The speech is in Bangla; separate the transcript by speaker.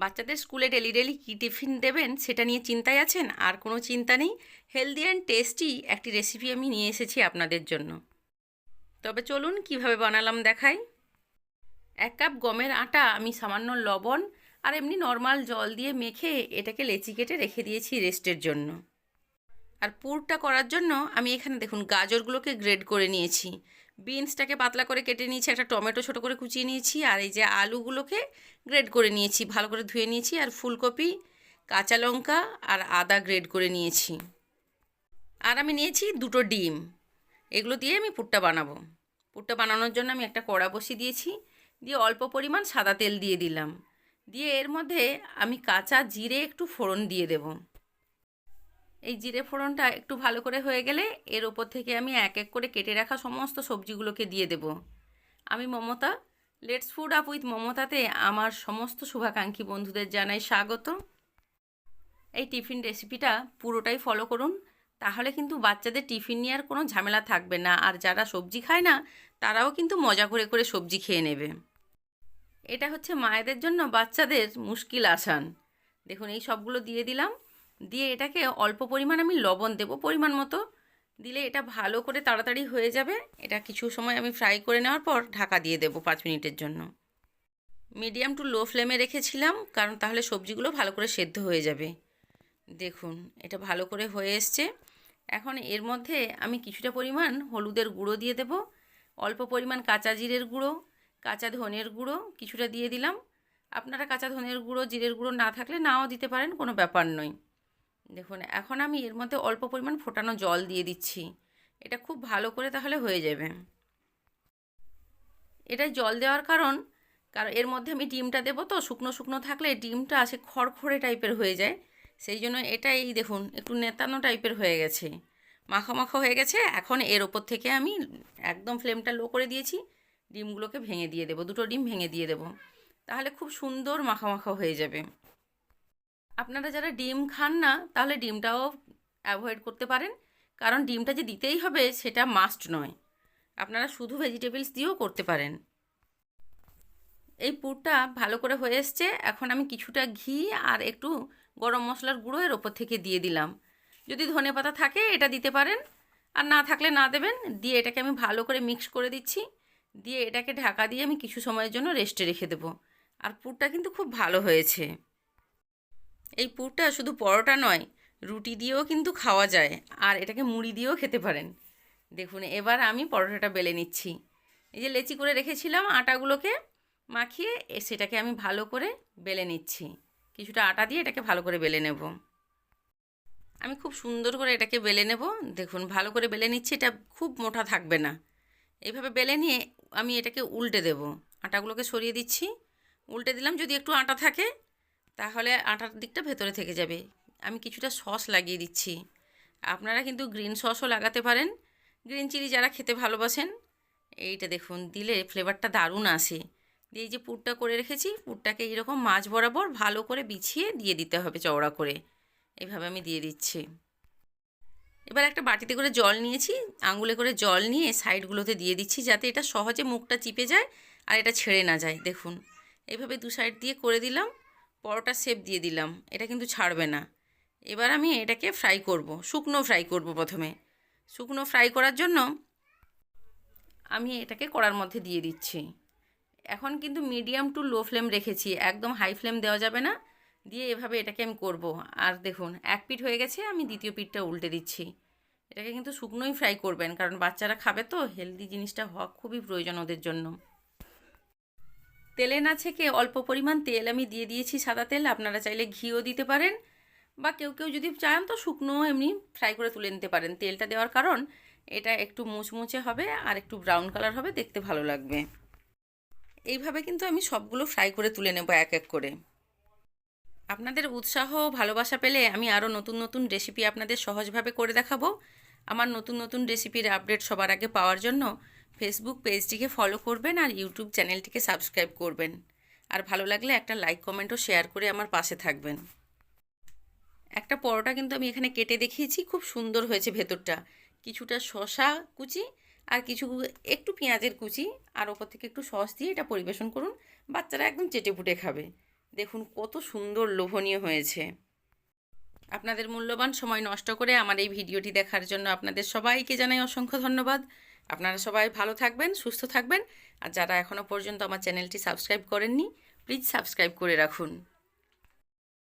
Speaker 1: বাচ্চাদের স্কুলে ডেলি ডেলি কী টিফিন দেবেন সেটা নিয়ে চিন্তায় আছেন? আর কোনো চিন্তা নেই। হেলদি অ্যান্ড টেস্টি একটি রেসিপি আমি নিয়ে এসেছি আপনাদের জন্য। তবে চলুন কিভাবে বানালাম দেখাই। 1 কাপ গমের আটা আমি সামান্য লবণ আর এমনি নর্মাল জল দিয়ে মেখে এটাকে লেচি কেটে রেখে দিয়েছি রেস্টের জন্য। আর পুরটা করার জন্য আমি এখানে দেখুন গাজরগুলোকে গ্রেড করে নিয়েছি, বিনসটাকে পাতলা করে কেটে নিয়েছি, একটা টমেটো ছোটো করে কুচিয়ে নিয়েছি, আর এই যে আলুগুলোকে গ্রেড করে নিয়েছি, ভালো করে ধুয়ে নিয়েছি, আর ফুলকপি, কাঁচা লঙ্কা আর আদা গ্রেড করে নিয়েছি। আর আমি নিয়েছি 2টো ডিম। এগুলো দিয়ে আমি পুরটা বানাবো। পুরটা বানানোর জন্য আমি একটা কড়া বসিয়ে দিয়েছি, দিয়ে অল্প পরিমাণ সাদা তেল দিয়ে দিলাম, দিয়ে এর মধ্যে আমি কাঁচা জিরে একটু ফোড়ন দিয়ে দেবো। এই জিরে ফোড়নটা একটু ভালো করে হয়ে গেলে এর ওপর থেকে আমি এক এক করে কেটে রাখা সমস্ত সবজিগুলোকে দিয়ে দেব। আমি Mamata, let's food up with মমতাতে আমার সমস্ত শুভাকাঙ্ক্ষী বন্ধুদের জানাই স্বাগত। এই টিফিন রেসিপিটা পুরোটাই ফলো করুন, তাহলে কিন্তু বাচ্চাদের টিফিন নিয়ে আর কোনো ঝামেলা থাকবে না, আর যারা সবজি খায় না তারাও কিন্তু মজা করে করে সবজি খেয়ে নেবে। এটা হচ্ছে মায়েদের জন্য বাচ্চাদের মুশকিল আসান। দেখুন এই সবগুলো দিয়ে দিলাম, দিয়ে এটাকে অল্প পরিমাণ আমি লবণ দেব, পরিমাণ মতো দিলে এটা ভালো করে তাড়াতাড়ি হয়ে যাবে। এটা কিছু সময় আমি ফ্রাই করে নেওয়ার পর ঢাকা দিয়ে দেব 5 মিনিটের জন্য। মিডিয়াম টু লো ফ্লেমে রেখেছিলাম, কারণ তাহলে সবজিগুলো ভালো করে সেদ্ধ হয়ে যাবে। দেখুন এটা ভালো করে হয়ে এসছে। এখন এর মধ্যে আমি কিছুটা পরিমাণ হলুদের গুঁড়ো দিয়ে দেব, অল্প পরিমাণ কাঁচা জিরের গুঁড়ো, কাঁচা ধনের গুঁড়ো কিছুটা দিয়ে দিলাম। আপনারা কাঁচা ধনের গুঁড়ো, জিরের গুঁড়ো না থাকলে নাও দিতে পারেন, কোনো ব্যাপার নয়। দেখুন এখন আমি এর মধ্যে অল্প পরিমাণ ফোটানো জল দিয়ে দিচ্ছি। এটা খুব ভালো করে তাহলে হয়ে যাবে। এটা জল দেওয়ার কারণ এর মধ্যে আমি ডিমটা দেবো, তো শুকনো শুকনো থাকলে ডিমটা সে খড়খড়ে টাইপের হয়ে যায়। সেই জন্য এটা এই দেখুন একটু নেতানো টাইপের হয়ে গেছে, মাখা মাখা হয়ে গেছে। এখন এর ওপর থেকে আমি একদম ফ্লেমটা লো করে দিয়েছি, ডিমগুলোকে ভেঙে দিয়ে দেবো, 2টো ডিম ভেঙে দিয়ে দেবো, তাহলে খুব সুন্দর মাখা মাখা হয়ে যাবে। আপনারা যারা ডিম খান না তাহলে ডিমটাও অ্যাভয়েড করতে পারেন, কারণ ডিমটা যে দিতেই হবে সেটা মাস্ট নয়, আপনারা শুধু ভেজিটেবলস দিয়েও করতে পারেন। এই পুরটা ভালো করে হয়ে এসছে। এখন আমি কিছুটা ঘি আর একটু গরম মশলার গুঁড়ো এর ওপর থেকে দিয়ে দিলাম। যদি ধনেপাতা থাকে এটা দিতে পারেন, আর না থাকলে না দেবেন। দিয়ে এটাকে আমি ভালো করে মিক্স করে দিচ্ছি, দিয়ে এটাকে ঢাকা দিয়ে আমি কিছু সময়ের জন্য রেস্টে রেখে দেবো। আর পুরটা কিন্তু খুব ভালো হয়েছে। এই পুরটা শুধু পরোটা নয়, রুটি দিয়েও কিন্তু খাওয়া যায়, আর এটাকে মুড়ি দিয়েও খেতে পারেন। দেখুন এবার আমি পরোটাটা বেলে নিচ্ছি। এই যে লেচি করে রেখেছিলাম আটাগুলোকে মাখিয়ে, সেটাকে আমি ভালো করে বেলে নিচ্ছি। কিছুটা আটা দিয়ে এটাকে ভালো করে বেলে নেব। আমি খুব সুন্দর করে এটাকে বেলে নেব। দেখুন ভালো করে বেলে নিচ্ছি, এটা খুব মোটা থাকবে না। এইভাবে বেলে নিয়ে আমি এটাকে উল্টে দেব। আটাগুলোকে সরিয়ে দিচ্ছি, উল্টে দিলাম। যদি একটু আটা থাকে তাহলে আটার দিকটা ভেতরে থেকে যাবে। আমি কিছুটা সস লাগিয়ে দিচ্ছি। আপনারা কিন্তু গ্রিন সসও লাগাতে পারেন, গ্রিন চিলি যারা খেতে ভালোবাসেন। এইটা দেখুন দিলে ফ্লেভারটা দারুণ আসে। দিয়ে এই যে পুরটা করে রেখেছি, পুরটাকে এইরকম মাছ বরাবর ভালো করে বিছিয়ে দিয়ে দিতে হবে চওড়া করে। এইভাবে আমি দিয়ে দিচ্ছি। এবার একটা বাটিতে করে জল নিয়েছি, আঙুলে করে জল নিয়ে সাইডগুলোতে দিয়ে দিচ্ছি, যাতে এটা সহজে মুখটা চিপে যায় আর এটা ছেড়ে না যায়। দেখুন এইভাবে 2 সাইড দিয়ে করে দিলাম, পরোটা শেপ দিয়ে দিলাম, এটা কিন্তু ছাড়বে না। এবার আমি এটাকে ফ্রাই করব, শুকনো ফ্রাই করব প্রথমে। শুকনো ফ্রাই করার জন্য আমি এটাকে কড়ার মধ্যে দিয়ে দিচ্ছি। এখন কিন্তু মিডিয়াম টু লো ফ্লেম রেখেছি, একদম হাই ফ্লেম দেওয়া যাবে না। দিয়ে এভাবে এটাকে আমি করব। আর দেখুন এক পিঠ হয়ে গেছে, আমি দ্বিতীয় পিঠটা উল্টে দিচ্ছি। এটাকে কিন্তু শুকনোই ফ্রাই করবেন, কারণ বাচ্চারা খাবে তো, হেলদি জিনিসটা হওয়া খুবই প্রয়োজন ওদের জন্য। তেলে না ছেঁকে অল্প পরিমাণ তেল আমি দিয়ে দিয়েছি, সাদা তেল। আপনারা চাইলে ঘিও দিতে পারেন, বা কেউ কেউ যদি চান তো শুকনো এমনি ফ্রাই করে তুলে নিতে পারেন। তেলটা দেওয়ার কারণ এটা একটু মুচমুচে হবে আর একটু ব্রাউন কালার হবে, দেখতে ভালো লাগবে। এইভাবে কিন্তু আমি সবগুলো ফ্রাই করে তুলে নেব এক এক করে। আপনাদের উৎসাহ ভালোবাসা পেলে আমি আরও নতুন নতুন রেসিপি আপনাদের সহজভাবে করে দেখাবো। আমার নতুন নতুন রেসিপির আপডেট সবার আগে পাওয়ার জন্য ফেসবুক পেজটিকে ফলো করবেন আর ইউটিউব চ্যানেলটিকে সাবস্ক্রাইব করবেন। আর ভালো লাগলে একটা লাইক কমেন্ট ও শেয়ার করে আমার পাশে থাকবেন। একটা পরোটা কিন্তু আমি এখানে কেটে দেখিয়েছি, খুব সুন্দর হয়েছে ভেতরটা। কিছুটা শসা কুচি আর কিছু একটু পেঁয়াজের কুচি, আর ওপর থেকে একটু সস দিয়ে এটা পরিবেশন করুন, বাচ্চারা একদম চেটেপুটে খাবে। দেখুন কত সুন্দর লোভনীয় হয়েছে। আপনাদের মূল্যবান সময় নষ্ট করে আমার এই ভিডিওটি দেখার জন্য আপনাদের সবাইকে জানাই অসংখ্য ধন্যবাদ। আপনারা সবাই ভালো থাকবেন, সুস্থ থাকবেন। আর যারা এখনও পর্যন্ত আমার চ্যানেলটি সাবস্ক্রাইব করেননি, প্লিজ সাবস্ক্রাইব করে রাখুন।